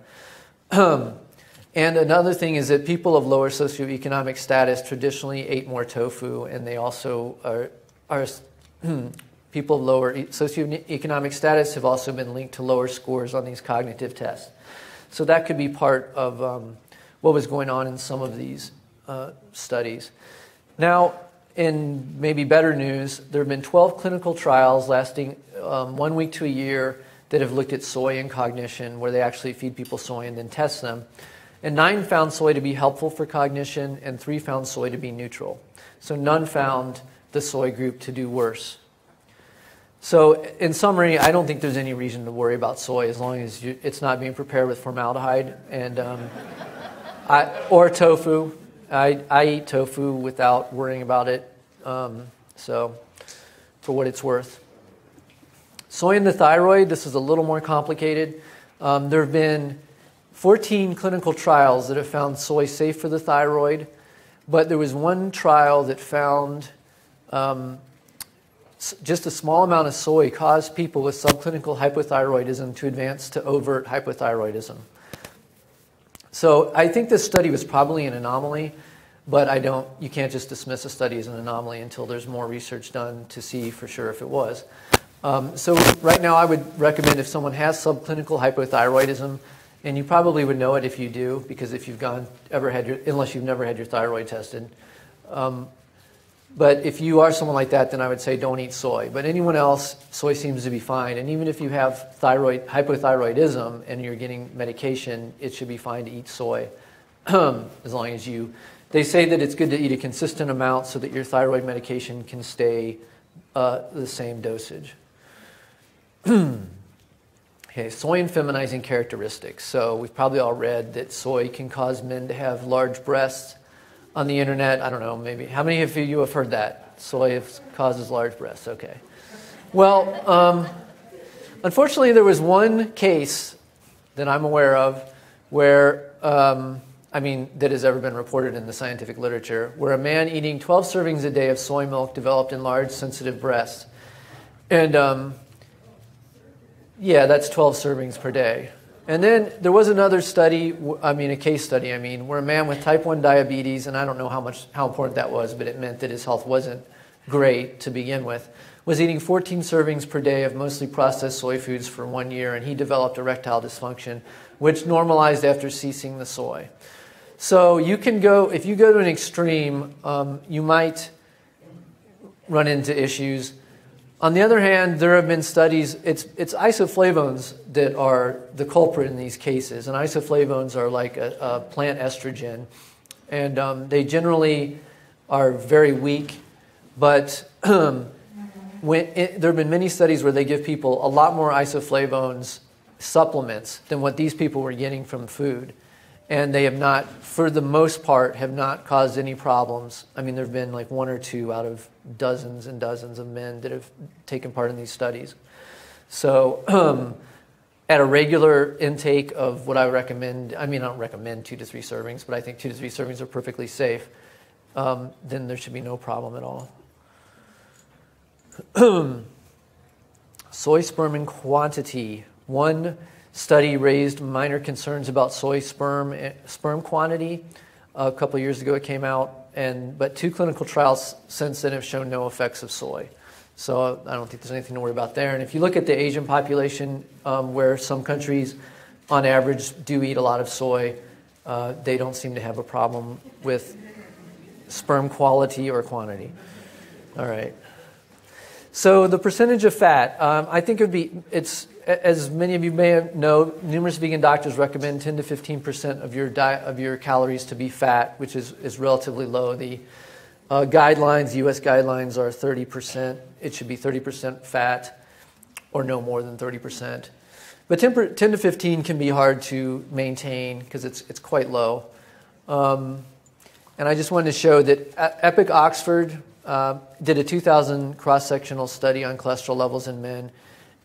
And another thing is that people of lower socioeconomic status traditionally ate more tofu, and they also are people of lower socioeconomic status have also been linked to lower scores on these cognitive tests. So that could be part of what was going on in some of these studies. Now, in maybe better news, there have been 12 clinical trials lasting 1 week to a year that have looked at soy and cognition, where they actually feed people soy and then test them. And 9 found soy to be helpful for cognition, and 3 found soy to be neutral. So none found the soy group to do worse. So in summary, I don't think there's any reason to worry about soy as long as it's not being prepared with formaldehyde and or tofu. I eat tofu without worrying about it, so for what it's worth. Soy and the thyroid, this is a little more complicated. There have been 14 clinical trials that have found soy safe for the thyroid, but there was 1 trial that found just a small amount of soy caused people with subclinical hypothyroidism to advance to overt hypothyroidism. So I think this study was probably an anomaly, but you can't just dismiss a study as an anomaly until there's more research done to see for sure if it was. So right now I would recommend if someone has subclinical hypothyroidism, and you probably would know it if you do, because if you've unless you've never had your thyroid tested. But if you are someone like that, then I would say don't eat soy. But anyone else, soy seems to be fine. And even if you have hypothyroidism and you're getting medication, it should be fine to eat soy, as long as they say that it's good to eat a consistent amount so that your thyroid medication can stay the same dosage. Okay, soy and feminizing characteristics. So we've probably all read that soy can cause men to have large breasts. On the internet, I don't know, maybe. How many of you have heard that? Soy causes large breasts, okay. Well, unfortunately, there was one case that I'm aware of where, that has ever been reported in the scientific literature, where a man eating 12 servings a day of soy milk developed enlarged sensitive breasts. And, that's 12 servings per day. And then there was another study, a case study, where a man with type 1 diabetes, and I don't know how important that was, but it meant that his health wasn't great to begin with, was eating 14 servings per day of mostly processed soy foods for 1 year, and he developed erectile dysfunction, which normalized after ceasing the soy. So if you go to an extreme, you might run into issues. On the other hand, there have been studies, it's isoflavones that are the culprit in these cases. And isoflavones are like a plant estrogen. And they generally are very weak. But there have been many studies where they give people a lot more isoflavones supplements than what these people were getting from food. And they have not, for the most part, have not caused any problems. There have been like 1 or 2 out of dozens and dozens of men that have taken part in these studies. So at a regular intake of what I recommend, I don't recommend 2 to 3 servings, but I think 2 to 3 servings are perfectly safe, then there should be no problem at all. Soy sperm in quantity. One study raised minor concerns about soy sperm quantity. A couple of years ago it came out, but 2 clinical trials since then have shown no effects of soy. So I don't think there's anything to worry about there. And if you look at the Asian population, where some countries on average do eat a lot of soy, they don't seem to have a problem with sperm quality or quantity. All right. So the percentage of fat, I think as many of you may know, numerous vegan doctors recommend 10 to 15% of your calories to be fat, which is relatively low. The U.S. guidelines are 30%. It should be 30% fat or no more than 30%. But 10 to 15 can be hard to maintain because it's quite low. And I just wanted to show that Epic Oxford did a 2000 cross-sectional study on cholesterol levels in men.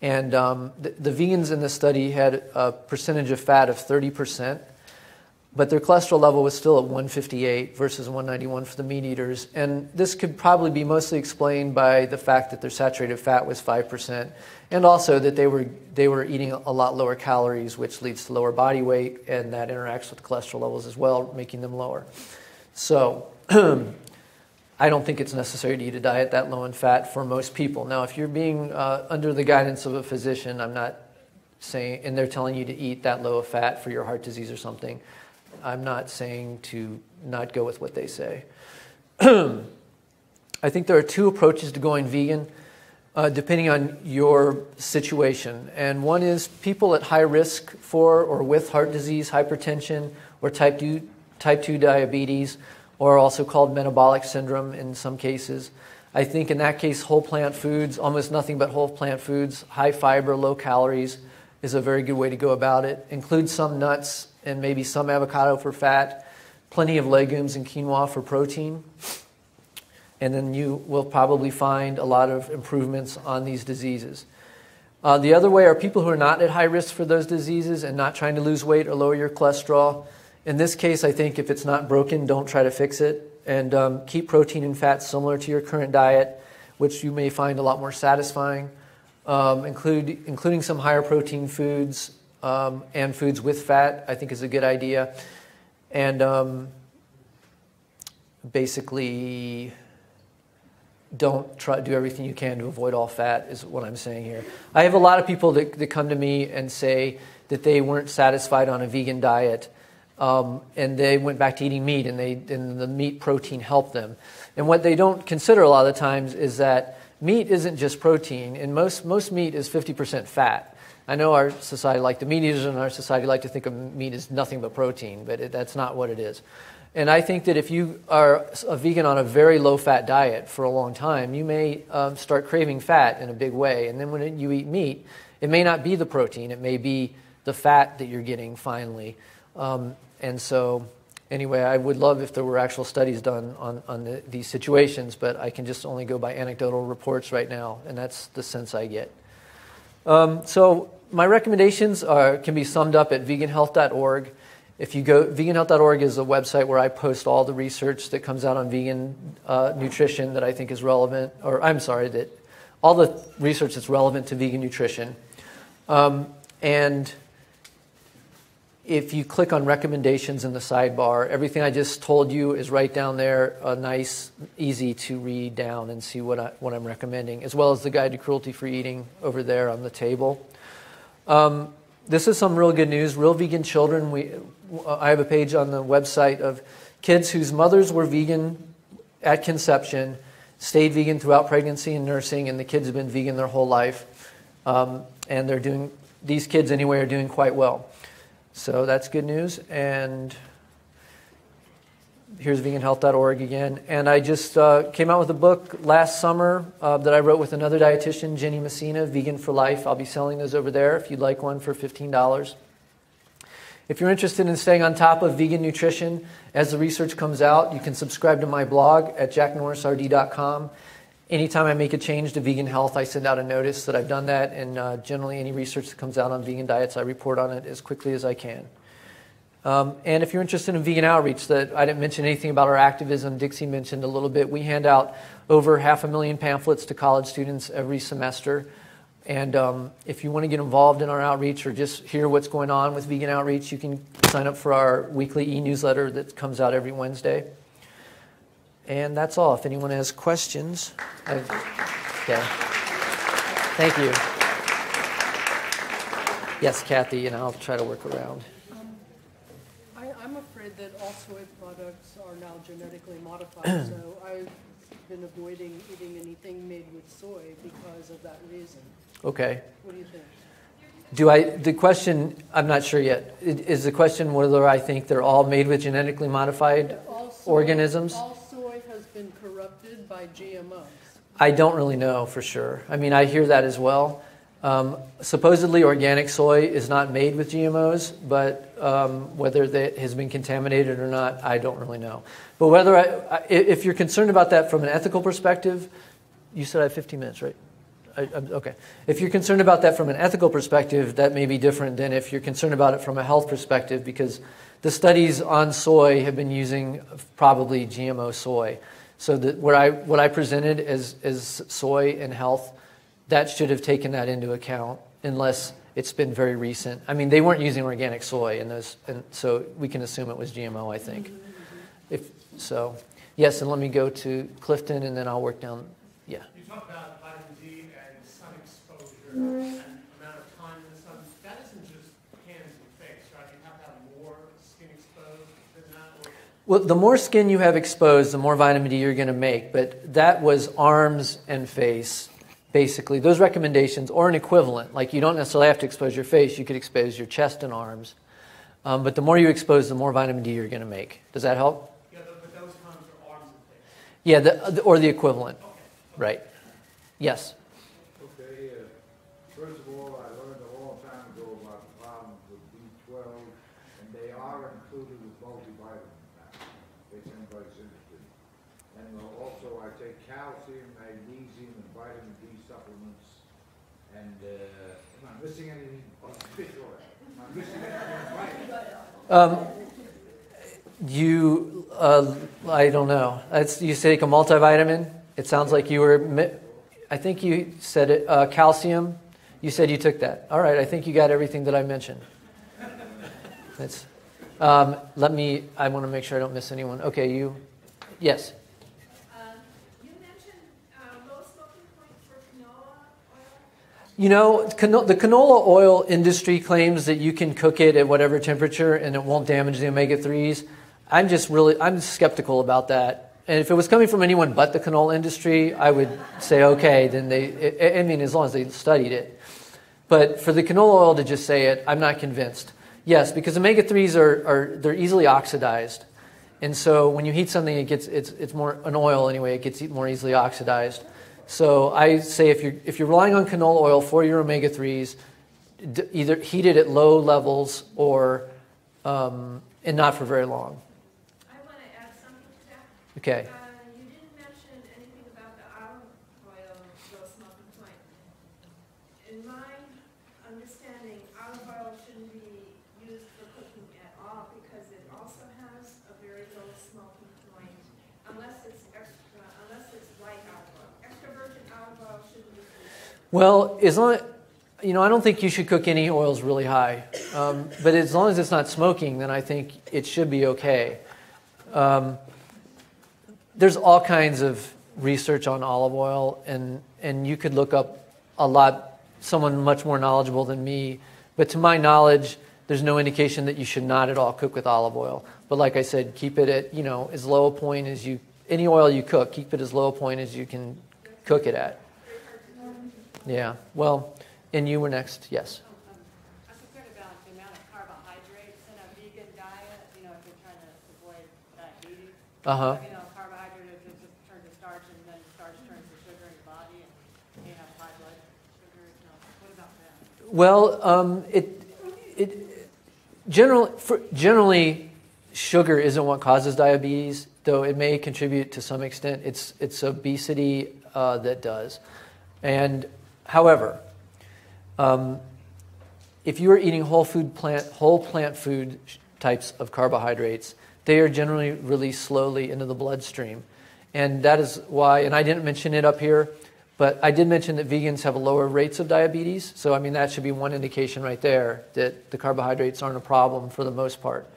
And the vegans in this study had a percentage of fat of 30%, but their cholesterol level was still at 158 versus 191 for the meat eaters. And this could probably be mostly explained by the fact that their saturated fat was 5%, and also that they were eating a lot lower calories, which leads to lower body weight, and that interacts with cholesterol levels as well, making them lower. So I don't think it's necessary to eat a diet that low in fat for most people. Now, if you're being under the guidance of a physician, I'm not saying, and they're telling you to eat that low of fat for your heart disease or something, I'm not saying to not go with what they say. I think there are 2 approaches to going vegan, depending on your situation. And one is people at high risk for or with heart disease, hypertension, or type 2 diabetes, or also called metabolic syndrome in some cases. I think in that case, whole plant foods, almost nothing but whole plant foods, high fiber, low calories, is a very good way to go about it. Include some nuts and maybe some avocado for fat, plenty of legumes and quinoa for protein. And then you will probably find a lot of improvements on these diseases. The other way are people who are not at high risk for those diseases and not trying to lose weight or lower your cholesterol. In this case, I think if it's not broken, don't try to fix it. And keep protein and fat similar to your current diet, which you may find a lot more satisfying. Including some higher protein foods and foods with fat, I think is a good idea. And basically, don't try to do everything you can to avoid all fat is what I'm saying here. I have a lot of people that come to me and say that they weren't satisfied on a vegan diet, and they went back to eating meat, and the meat protein helped them. And what they don't consider a lot of the times is that meat isn't just protein, and most meat is 50% fat. I know our society, like the meat eaters in our society, like to think of meat as nothing but protein, but that's not what it is. And I think that if you are a vegan on a very low-fat diet for a long time, you may start craving fat in a big way. And then when you eat meat, it may not be the protein. It may be the fat that you're getting finally. And so anyway, I would love if there were actual studies done on these situations, but I can just only go by anecdotal reports right now, and that's the sense I get. So my recommendations can be summed up at veganhealth.org. If you go, veganhealth.org is a website where I post all the research that comes out on vegan nutrition that I think is relevant, or I'm sorry, that all the research that's relevant to vegan nutrition. And if you click on recommendations in the sidebar, everything I just told you is right down there, nice, easy to read down and see what I'm recommending, as well as the Guide to Cruelty-Free Eating over there on the table. This is some real good news. Real Vegan Children, I have a page on the website of kids whose mothers were vegan at conception, stayed vegan throughout pregnancy and nursing, and the kids have been vegan their whole life. And these kids anyway are doing quite well. So that's good news. And here's veganhealth.org again. And I just came out with a book last summer that I wrote with another dietitian, Jenny Messina, Vegan for Life. I'll be selling those over there if you'd like one for $15. If you're interested in staying on top of vegan nutrition, as the research comes out, you can subscribe to my blog at jacknorrisrd.com. Anytime I make a change to vegan health, I send out a notice that I've done that, and generally any research that comes out on vegan diets, I report on it as quickly as I can. And if you're interested in vegan outreach, that I didn't mention anything about our activism, Dixie mentioned a little bit. We hand out over 500,000 pamphlets to college students every semester. And if you want to get involved in our outreach or just hear what's going on with vegan outreach, you can sign up for our weekly e-newsletter that comes out every Wednesday. And that's all. If anyone has questions. Yeah. Thank you. Yes, Kathy, and I'll try to work around. I'm afraid that all soy products are now genetically modified, so I've been avoiding eating anything made with soy because of that reason. Okay. What do you think? The question, I'm not sure yet. Is the question whether I think they're all made with genetically modified organisms? All soy has been corrupted by GMOs. I don't really know for sure. I mean, I hear that as well. Supposedly organic soy is not made with GMOs, but whether that has been contaminated or not, I don't really know. But if you're concerned about that from an ethical perspective, you said I have 15 minutes, right? Okay. If you're concerned about that from an ethical perspective, that may be different than if you're concerned about it from a health perspective, because the studies on soy have been using probably GMO soy. So that what I presented as soy and health, that should have taken that into account, unless it's been very recent. I mean, they weren't using organic soy in those, and so we can assume it was GMO, I think. If so, yes, and let me go to Clifton, and then I'll work down. Yeah. You talk about vitamin D and sun exposure and amount of time in the sun. That isn't just hands and face, right? You have to have more skin exposed than that. Well, the more skin you have exposed, the more vitamin D you're going to make. But that was arms and face. Basically, those recommendations, or an equivalent, like you don't necessarily have to expose your face, you could expose your chest and arms. But the more you expose, the more vitamin D you're going to make. Does that help? Yeah, but those times are arms and face. Yeah, or the equivalent. Okay. Right. Yes. Okay, first of all, I learned a long time ago about the problems with B12, and they are included with multivitamins now, if anybody's interested. And also I take calcium, magnesium, and vitamin D supplements. And am I missing anything? Oh, fish oil. Am I missing anything? I don't know. You take a multivitamin. It sounds like you were, I think you said it, calcium. You said you took that. All right, I think you got everything that I mentioned. I want to make sure I don't miss anyone. Okay, yes. You mentioned You know, the canola oil industry claims that you can cook it at whatever temperature and it won't damage the omega-3s. I'm skeptical about that. And if it was coming from anyone but the canola industry, I would say, okay, then as long as they studied it. But for the canola oil to just say it, I'm not convinced. Yes, because omega-3s they're easily oxidized. And so when you heat something, it's more an oil anyway, it gets more easily oxidized. So I say if you're relying on canola oil for your omega-3s, either heat it at low levels or and not for very long. I want to add something to that. Okay. You didn't mention anything about the olive oil low smoking point. In my understanding, olive oil shouldn't be used for cooking at all because it also has a very low smoking point, unless it's white olive oil. Extra virgin olive oil shouldn't be used. Well, I don't think you should cook any oils really high. But as long as it's not smoking, then I think it should be okay. There's all kinds of research on olive oil, and you could look up someone much more knowledgeable than me. But to my knowledge, there's no indication that you should not at all cook with olive oil. But like I said, keep it at, as low a point as any oil you cook, keep it as low a point as you can cook it at. Yeah, well, and you were next, yes. I was concerned about the amount of carbohydrates in a vegan diet, if you're trying to avoid diabetes. Uh-huh. Carbohydrates just turn to starch, and then starch turns to sugar in your body, and you have high blood sugar. What about that? Well, generally, sugar isn't what causes diabetes, though it may contribute to some extent. It's obesity that does. And however, if you are eating whole plant food types of carbohydrates, they are generally released slowly into the bloodstream. And that is why, and I didn't mention it up here, but I did mention that vegans have lower rates of diabetes. So, that should be one indication right there that the carbohydrates aren't a problem for the most part.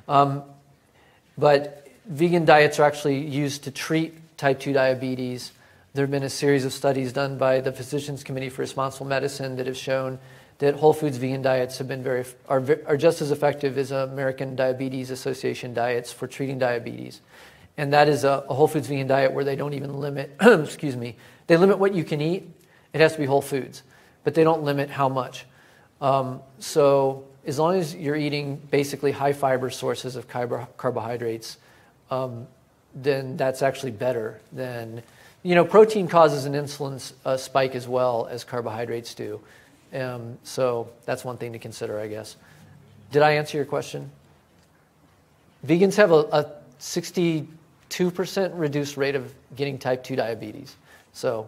But vegan diets are actually used to treat type 2 diabetes. There have been a series of studies done by the Physicians Committee for Responsible Medicine that have shown that whole foods vegan diets have been are just as effective as American Diabetes Association diets for treating diabetes. And that is a whole foods vegan diet where they don't even limit, they limit what you can eat. It has to be whole foods, but they don't limit how much. So as long as you're eating basically high fiber sources of carbohydrates, then that's actually better than, protein causes an insulin spike as well as carbohydrates do. So that's one thing to consider, I guess. Did I answer your question? Vegans have a 62% reduced rate of getting type 2 diabetes. So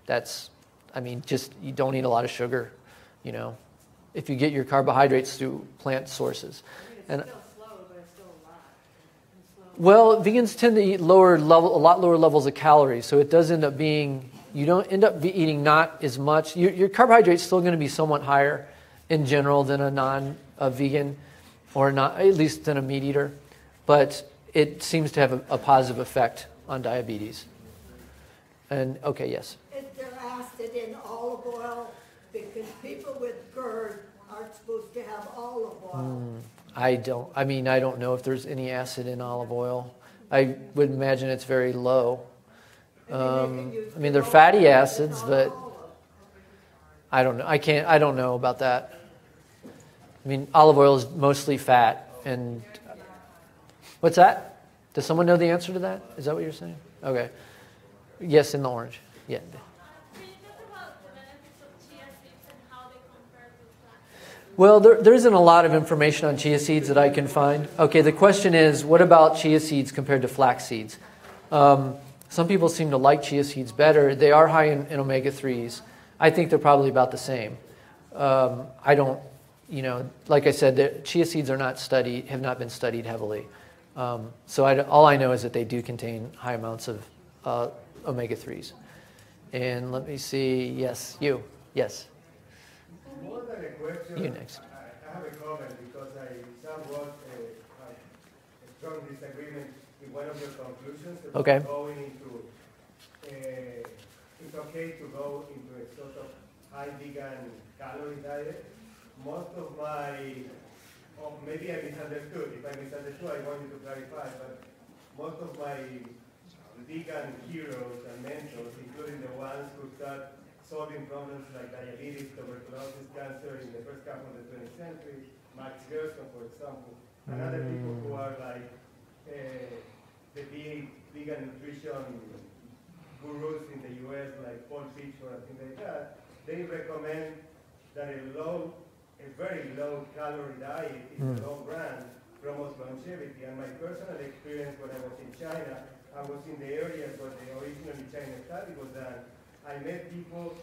that's, you don't eat a lot of sugar, if you get your carbohydrates through plant sources. It's still slow, but it's still a lot. Well, vegans tend to eat a lot lower levels of calories, so it does end up being, you don't end up eating not as much. Your carbohydrate's still going to be somewhat higher in general than a vegan, or not, at least than a meat eater, but it seems to have a positive effect on diabetes. And, okay, yes? Is there acid in olive oil? Because people with GERD aren't supposed to have olive oil. I don't know if there's any acid in olive oil. I would imagine it's very low. They're fatty acids, but I don't know. I don't know about that. Olive oil is mostly fat. And what's that? Does someone know the answer to that? Is that what you're saying? Okay. Yes, in the orange. Yeah. Can you talk about the benefits of chia seeds and how they compare to flax? Well, there isn't a lot of information on chia seeds that I can find. Okay, the question is, what about chia seeds compared to flax seeds? Some people seem to like chia seeds better. They are high in omega-3s. I think they're probably about the same. I don't, like I said, chia seeds have not been studied heavily. So all I know is that they do contain high amounts of omega-3s. And let me see, yes, you, yes. More than a question, You next. I have a comment because I somewhat have a strong disagreement in one of your conclusions about Okay. going into, it's okay to go into a sort of high vegan calorie diet. Most of my, or maybe I misunderstood. If I misunderstood, I want you to clarify, but most of my vegan heroes and mentors, including the ones who start solving problems like diabetes, tuberculosis, cancer in the first half of the 20th century, Max Gerson, for example, and other people who are like the big vegan nutrition gurus in the US, like Paul Pitcher and things like that, they recommend that a very low calorie diet in the long run promotes longevity. And my personal experience when I was in China, I was in the areas where the originally China study was done. I met people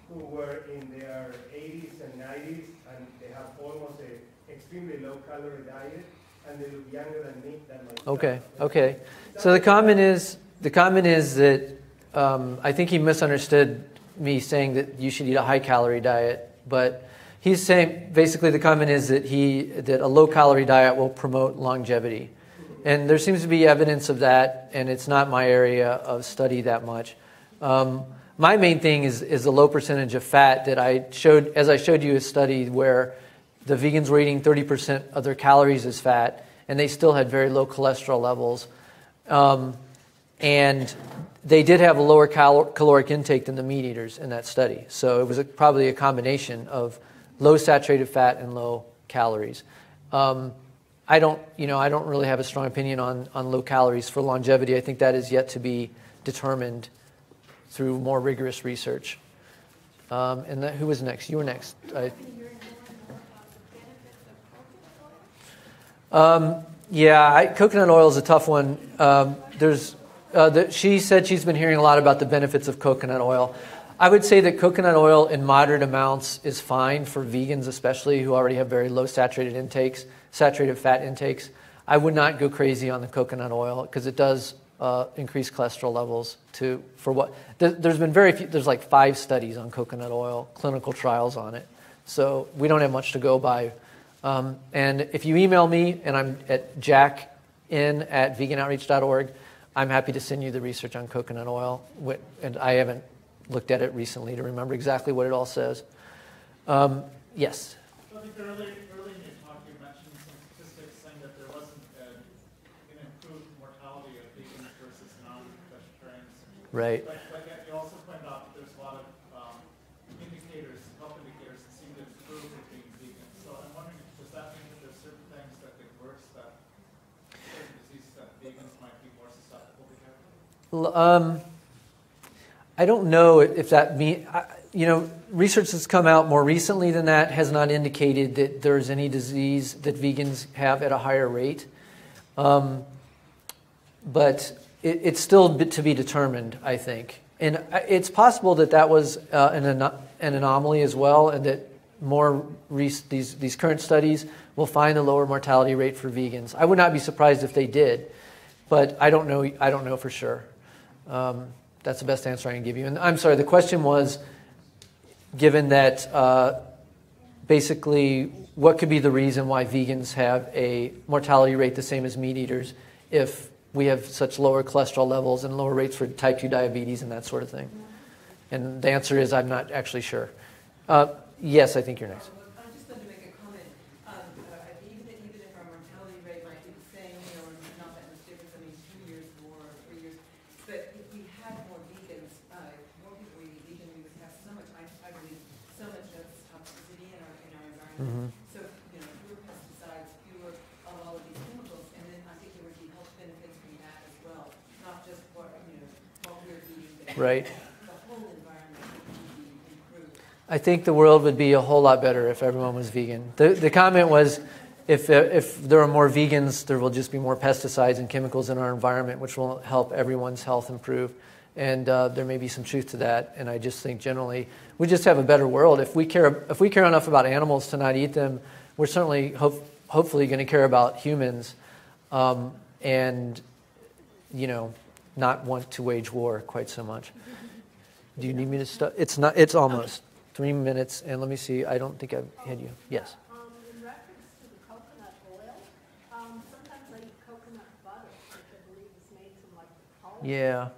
who were in their 80s and 90s, and they have almost an extremely low calorie diet, and they look younger than me, than myself. Okay. So the comment is that I think he misunderstood me saying that you should eat a high calorie diet, but he's saying basically the comment is that a low calorie diet will promote longevity. And there seems to be evidence of that, and it's not my area of study that much. My main thing is the low percentage of fat that I showed you a study where the vegans were eating 30% of their calories as fat, and they still had very low cholesterol levels. And they did have a lower caloric intake than the meat eaters in that study. So it was probably a combination of low saturated fat and low calories. I don't really have a strong opinion on low calories for longevity. I think that is yet to be determined through more rigorous research. And who was next? You were next. Coconut oil is a tough one. She said she's been hearing a lot about the benefits of coconut oil. I would say that coconut oil in moderate amounts is fine for vegans, especially who already have very low saturated fat intakes. I would not go crazy on the coconut oil because it does increase cholesterol levels. There's been very few. There's like 5 studies on coconut oil, clinical trials on it. So we don't have much to go by. And if you email me, and I'm at jackin@veganoutreach.org, I'm happy to send you the research on coconut oil. And I haven't looked at it recently to remember exactly what it all says. Yes? So I think early in your talk you mentioned some statistics saying that there wasn't an improved mortality of vegans versus non-vegetarians. Right. But yet you also pointed out that there's a lot of health indicators that seem to improve with being vegan. So I'm wondering, does that mean that there's certain things that get worse, that certain diseases that vegans might be more susceptible to have? I don't know if that means, research that's come out more recently than that has not indicated that there's any disease that vegans have at a higher rate. But it's still to be determined, I think. And it's possible that was an anomaly as well, and that these current studies will find a lower mortality rate for vegans. I would not be surprised if they did, but I don't know for sure. That's the best answer I can give you. And I'm sorry, the question was, given that basically what could be the reason why vegans have a mortality rate the same as meat eaters if we have such lower cholesterol levels and lower rates for type 2 diabetes and that sort of thing? And the answer is I'm not actually sure. Yes, I think you're next. I just wanted to make a comment. Even if our mortality rate might be the same, not that much difference, 2 years more or 3 years, but if we had more vegans, more people eating vegan, we would have so much, I believe, so much less toxicity in our environment. So, fewer pesticides, fewer of all of these chemicals, and then I think there would be health benefits from that as well, not just what we're eating, but right. The whole environment would be improved. I think the world would be a whole lot better if everyone was vegan. The comment was, if there are more vegans, there will just be more pesticides and chemicals in our environment, which will help everyone's health improve. And there may be some truth to that. And I just think generally we just have a better world. If we care enough about animals to not eat them, we're certainly hopefully going to care about humans, and not want to wage war quite so much. Do you need me to stop? It's almost 3 minutes, and let me see. I don't think I've had you. Yes. In reference to the coconut oil, sometimes I eat coconut butter, which I believe is made from like the pulp. Yeah.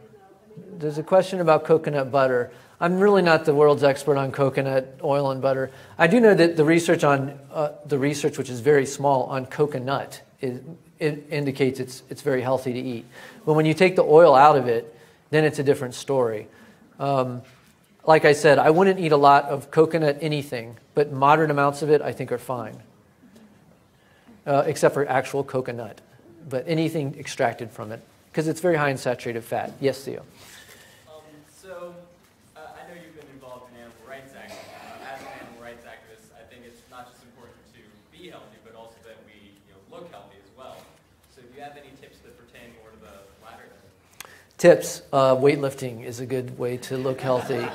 there's a question about coconut butter. I'm really not the world's expert on coconut oil and butter. I do know that the research, which is very small, on coconut, it indicates it's very healthy to eat. But when you take the oil out of it, then it's a different story. Like I said, I wouldn't eat a lot of coconut anything, but moderate amounts of it I think are fine, except for actual coconut. But anything extracted from it, because it's very high in saturated fat. Yes, Theo? I know you've been involved in animal rights activism. As an animal rights activist, I think it's not just important to be healthy, but also that we look healthy as well. So do you have any tips that pertain more to the latter? Tips. Weightlifting is a good way to look healthy.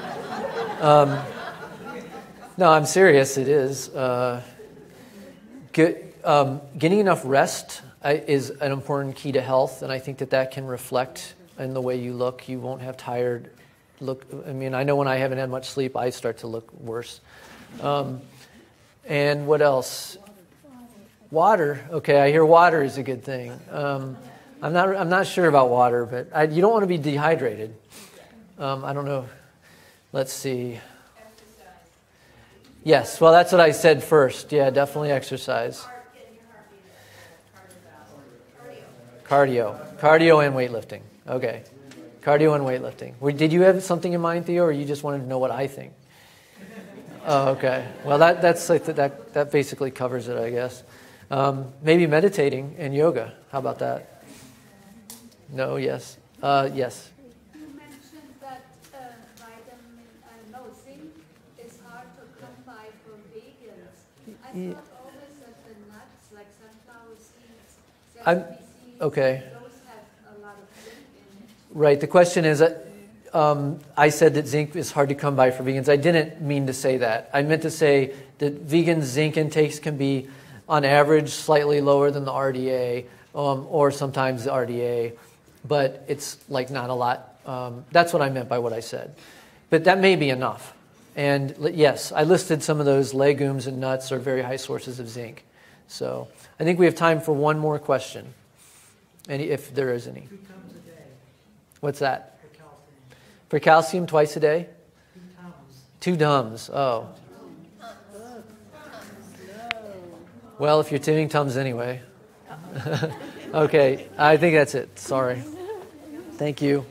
No, I'm serious. It is. Getting enough rest is an important key to health, and I think that can reflect in the way you look. You won't have tired look. I mean, I know when I haven't had much sleep, I start to look worse. And what else? Water. Okay, I hear water is a good thing. I'm not sure about water, but you don't want to be dehydrated. I don't know. Let's see. Yes, well, that's what I said first. Yeah, definitely exercise. Cardio and weightlifting. Okay, cardio and weightlifting. Did you have something in mind, Theo, or you just wanted to know what I think? Oh, okay. Well, that basically covers it, I guess. Maybe meditating and yoga. How about that? No. Yes. Yes. You mentioned that zinc is hard to come by for vegans. I thought always that the nuts, like sunflower seeds, sesame seeds, okay. those have a lot of zinc in it. Right. The question is, I said that zinc is hard to come by for vegans. I didn't mean to say that. I meant to say that vegan zinc intakes can be, on average, slightly lower than the RDA, or sometimes the RDA, but it's like not a lot. That's what I meant by what I said. But that may be enough. And yes, I listed some of those. Legumes and nuts are very high sources of zinc. So I think we have time for one more question, if there is any. 2 tums a day. What's that? For calcium. For calcium, twice a day? 2 tums. 2 tums. Oh. Well, if you're doing tums anyway. Okay, I think that's it. Sorry. Thank you.